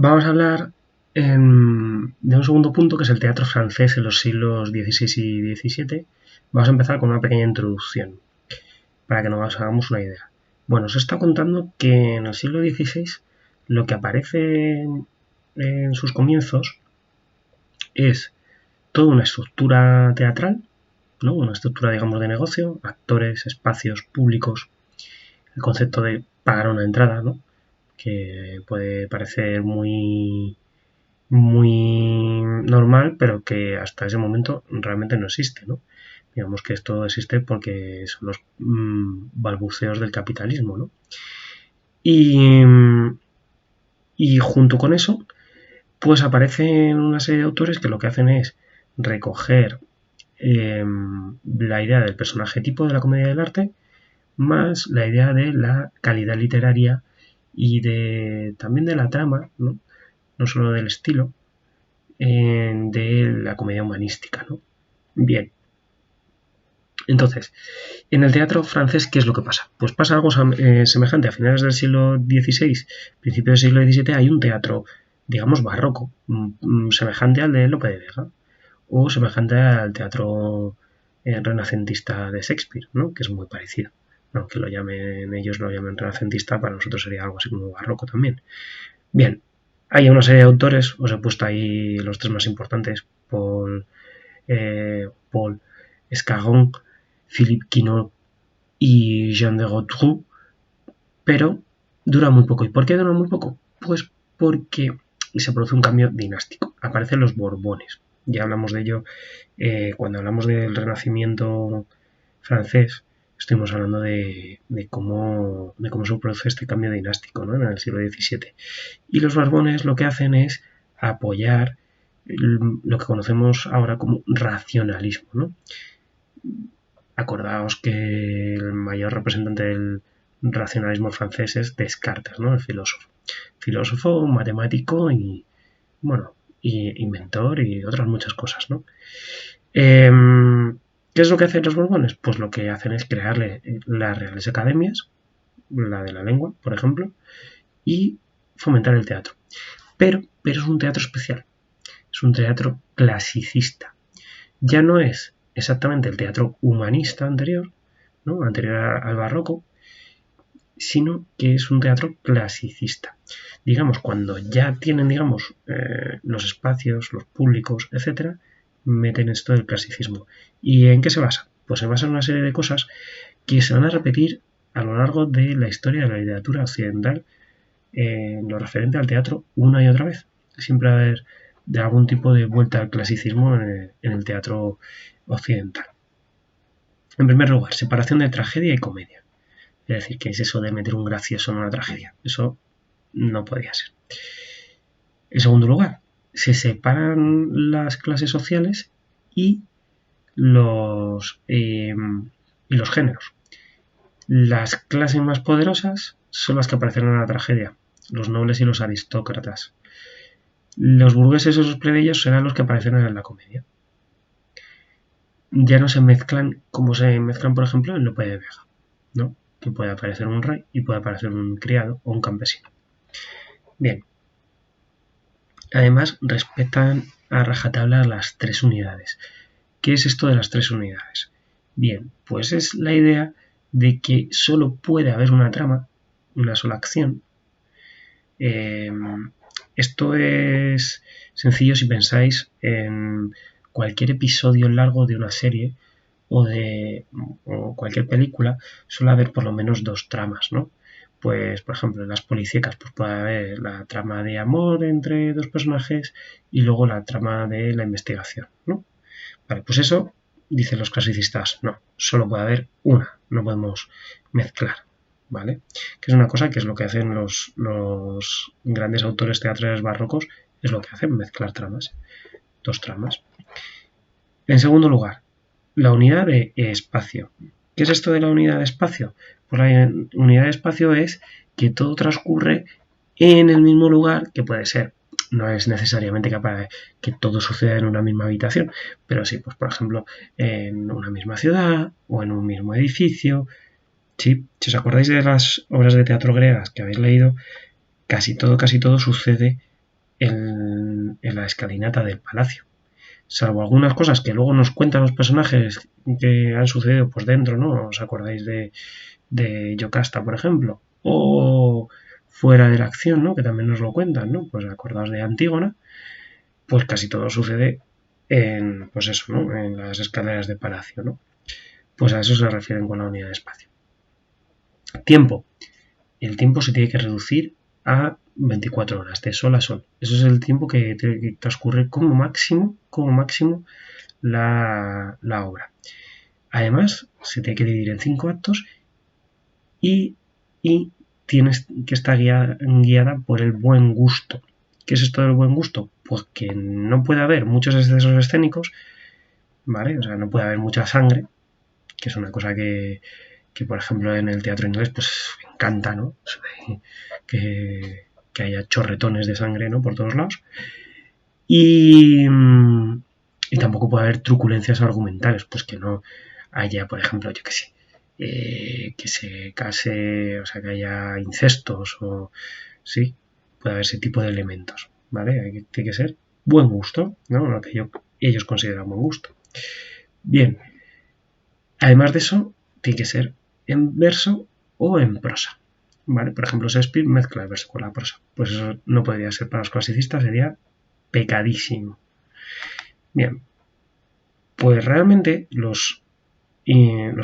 vamos a hablar de un segundo punto, que es el teatro francés en los siglos XVI y XVII. Vamos a empezar con una pequeña introducción, para que nos hagamos una idea. Bueno, se está contando que en el siglo XVI lo que aparece en sus comienzos es toda una estructura teatral, ¿no? Una estructura, digamos, de negocio, actores, espacios públicos, el concepto de pagar una entrada, ¿no? Que puede parecer muy normal, pero que hasta ese momento realmente no existe, ¿no? Digamos que esto existe porque son los balbuceos del capitalismo, ¿no? Y junto con eso, pues aparecen una serie de autores que lo que hacen es recoger la idea del personaje tipo de la comedia del arte, más la idea de la calidad literaria y también de la trama, ¿no? No solo del estilo, de la comedia humanística, ¿no? Bien. Entonces, en el teatro francés, ¿qué es lo que pasa? Pues pasa algo semejante. A finales del siglo XVI, principios del siglo XVII, hay un teatro, digamos, barroco, semejante al de Lope de Vega, o semejante al teatro renacentista de Shakespeare, ¿no? Que es muy parecido. Aunque ellos lo llamen renacentista, para nosotros sería algo así como barroco también. Bien, hay una serie de autores, os he puesto ahí los tres más importantes: Paul Escarron, Philippe Quinault y Jean de Rotrou, pero dura muy poco. ¿Y por qué dura muy poco? Pues porque se produce un cambio dinástico. Aparecen los Borbones. Ya hablamos de ello cuando hablamos del Renacimiento francés. Estuvimos hablando de cómo se produce este cambio dinástico, ¿no? En el siglo XVII. Y los Borbones lo que hacen es apoyar lo que conocemos ahora como racionalismo, ¿no? Acordaos que el mayor representante del racionalismo francés es Descartes, ¿no? El filósofo, matemático y, bueno, y inventor y otras muchas cosas, ¿no? ¿Qué es lo que hacen los Borbones? Pues lo que hacen es crearle las reales academias, la de la lengua, por ejemplo, y fomentar el teatro. Pero es un teatro especial, es un teatro clasicista. Ya no es exactamente el teatro humanista anterior, ¿no? Anterior al barroco, sino que es un teatro clasicista. Digamos, cuando ya tienen, digamos, los espacios, los públicos, etcétera, meten esto del clasicismo. ¿Y en qué se basa? Pues se basa en una serie de cosas que se van a repetir a lo largo de la historia de la literatura occidental en lo referente al teatro una y otra vez. Siempre va a haber de algún tipo de vuelta al clasicismo en el teatro occidental. En primer lugar, separación de tragedia y comedia. Es decir, ¿qué es eso de meter un gracioso en una tragedia? Eso no podría ser. En segundo lugar, se separan las clases sociales y los géneros. Las clases más poderosas son las que aparecen en la tragedia, los nobles y los aristócratas. Los burgueses o los plebeyos serán los que aparecen en la comedia. Ya no se mezclan como se mezclan, por ejemplo, en Lope de Vega, ¿no? Que puede aparecer un rey y puede aparecer un criado o un campesino. Bien. Además, respetan a rajatabla las tres unidades. ¿Qué es esto de las tres unidades? Bien, pues es la idea de que solo puede haber una trama, una sola acción. Esto es sencillo si pensáis en cualquier episodio largo de una serie o cualquier película. Suele haber por lo menos dos tramas, ¿no? Pues, por ejemplo, en las policíacas pues puede haber la trama de amor entre dos personajes y luego la trama de la investigación, ¿no? Vale, pues eso dicen los clasicistas, no, solo puede haber una, no podemos mezclar, ¿vale? Que es una cosa que es lo que hacen los grandes autores teatrales barrocos, es lo que hacen, mezclar tramas, dos tramas. En segundo lugar, la unidad de espacio. ¿Qué es esto de la unidad de espacio? Pues la unidad de espacio es que todo transcurre en el mismo lugar, que puede ser, no es necesariamente que todo suceda en una misma habitación, pero sí, pues por ejemplo, en una misma ciudad o en un mismo edificio. Sí, si os acordáis de las obras de teatro griegas que habéis leído, casi todo sucede en la escalinata del palacio. Salvo algunas cosas que luego nos cuentan los personajes que han sucedido pues dentro, ¿no? ¿Os acordáis de Yocasta, por ejemplo? O fuera de la acción, ¿no? Que también nos lo cuentan, ¿no? Pues acordaos de Antígona, pues casi todo sucede en, pues eso, ¿no? En las escaleras de palacio, ¿no? Pues a eso se refieren con la unidad de espacio. Tiempo. El tiempo se tiene que reducir a 24 horas, de sol a sol. Eso es el tiempo que tiene que transcurrir como máximo la obra. Además, se tiene que dividir en 5 actos y tienes que estar guiada por el buen gusto. ¿Qué es esto del buen gusto? Pues que no puede haber muchos excesos escénicos, ¿vale? O sea, no puede haber mucha sangre, que es una cosa que por ejemplo en el teatro inglés pues me encanta, ¿no? Que haya chorretones de sangre, ¿no? Por todos lados. Y tampoco puede haber truculencias argumentales, pues que no haya, por ejemplo, yo qué sé, que se case, o sea, que haya incestos o sí, puede haber ese tipo de elementos, ¿vale? Tiene que ser buen gusto, ¿no? Lo que ellos consideran buen gusto. Bien, además de eso, tiene que ser en verso o en prosa, ¿vale? Por ejemplo, Shakespeare mezcla el verso con la prosa, pues eso no podría ser para los clasicistas, sería pecadísimo. Bien, pues realmente los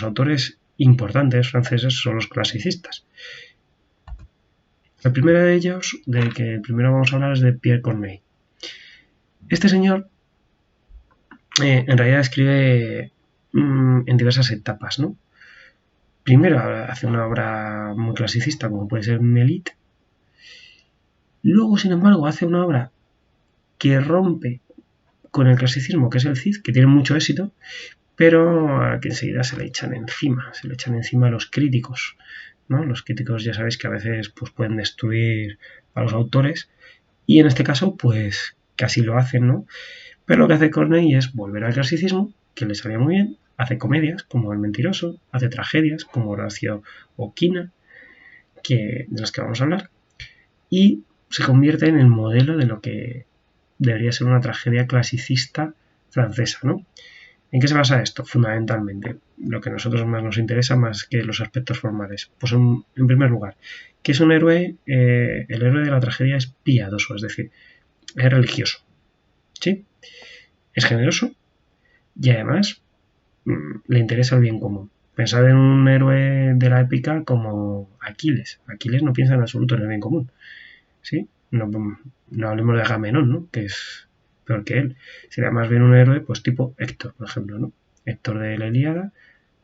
autores importantes franceses son los clasicistas. El primero de ellos, del que primero vamos a hablar, es de Pierre Corneille. Este señor en realidad escribe en diversas etapas, ¿no? Primero hace una obra muy clasicista, como puede ser Melite. Luego, sin embargo, hace una obra que rompe con el clasicismo, que es el Cid, que tiene mucho éxito, pero a que enseguida se le echan encima los críticos, ¿no? Los críticos ya sabéis que a veces pues, pueden destruir a los autores, y en este caso, pues casi lo hacen, ¿no? Pero lo que hace Corneille es volver al clasicismo, que le salía muy bien, hace comedias como El Mentiroso, hace tragedias como Horacio o Quina, de las que vamos a hablar, y se convierte en el modelo de lo que debería ser una tragedia clasicista francesa, ¿no? ¿En qué se basa esto? Fundamentalmente, lo que a nosotros más nos interesa más que los aspectos formales. Pues en primer lugar, que es un héroe, el héroe de la tragedia es piadoso, es decir, es religioso, ¿sí? Es generoso y además le interesa el bien común. Pensad en un héroe de la épica como Aquiles. Aquiles no piensa en absoluto en el bien común, ¿sí? No hablemos de Agamenón, ¿no? Que es peor que él. Sería más bien un héroe, pues tipo Héctor, por ejemplo, ¿no? Héctor de la Ilíada,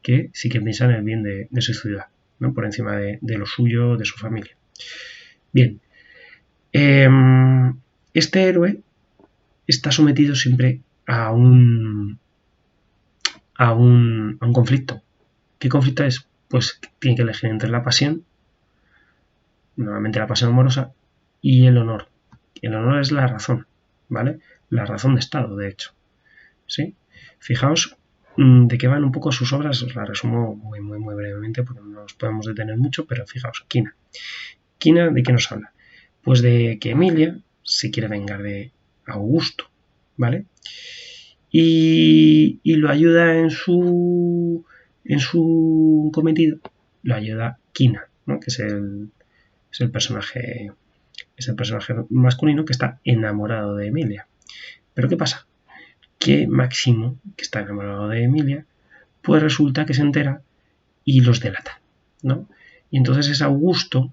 que sí que piensa en el bien de su ciudad, ¿no? Por encima de lo suyo, de su familia. Bien. Este héroe está sometido siempre a un conflicto. ¿Qué conflicto es? Pues tiene que elegir entre la pasión, normalmente la pasión amorosa, y el honor. El honor es la razón, ¿vale? La razón de Estado, de hecho. ¿Sí? Fijaos de qué van un poco sus obras, os la resumo muy brevemente porque no nos podemos detener mucho, pero fijaos, Quina. ¿Quina de qué nos habla? Pues de que Emilia se quiere vengar de Augusto, ¿vale? Y lo ayuda en su cometido, lo ayuda Quina, ¿no? Que es el personaje masculino que está enamorado de Emilia. Pero ¿qué pasa? Que Máximo, que está enamorado de Emilia, pues resulta que se entera y los delata, ¿no? Y entonces es Augusto,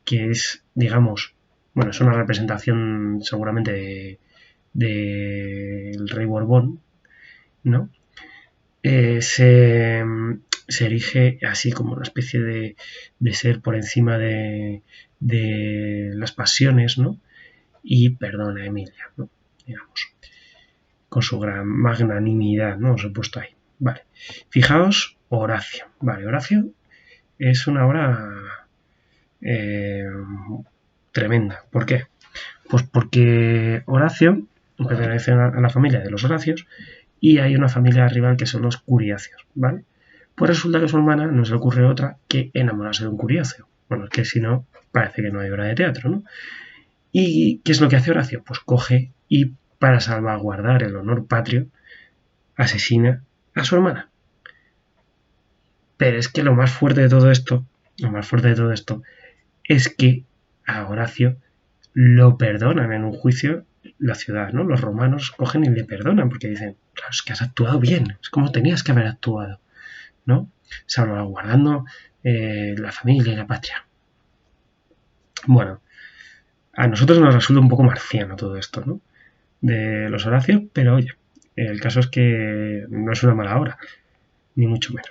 que es, digamos, bueno, es una representación seguramente del rey Borbón, ¿no? Se erige así como una especie de ser por encima de las pasiones, ¿no? Y perdona a Emilia, ¿no? Digamos, con su gran magnanimidad, ¿no? Os he puesto ahí. Vale. Fijaos, Horacio. Vale, Horacio es una obra tremenda. ¿Por qué? Pues porque Horacio pertenece a la familia de los Horacios y hay una familia rival que son los Curiacios, ¿vale? Pues resulta que a su hermana no se le ocurre otra que enamorarse de un Curiacio. Bueno, es que si no, parece que no hay obra de teatro, ¿no? ¿Y qué es lo que hace Horacio? Pues coge y, para salvaguardar el honor patrio, asesina a su hermana. Pero es que lo más fuerte de todo esto, es que a Horacio lo perdonan en un juicio la ciudad, ¿no? Los romanos cogen y le perdonan porque dicen, claro, es que has actuado bien, es como tenías que haber actuado, ¿no? Salvaguardando la familia y la patria. Bueno, a nosotros nos resulta un poco marciano todo esto, ¿no? De los Horacios, pero oye, el caso es que no es una mala obra, ni mucho menos.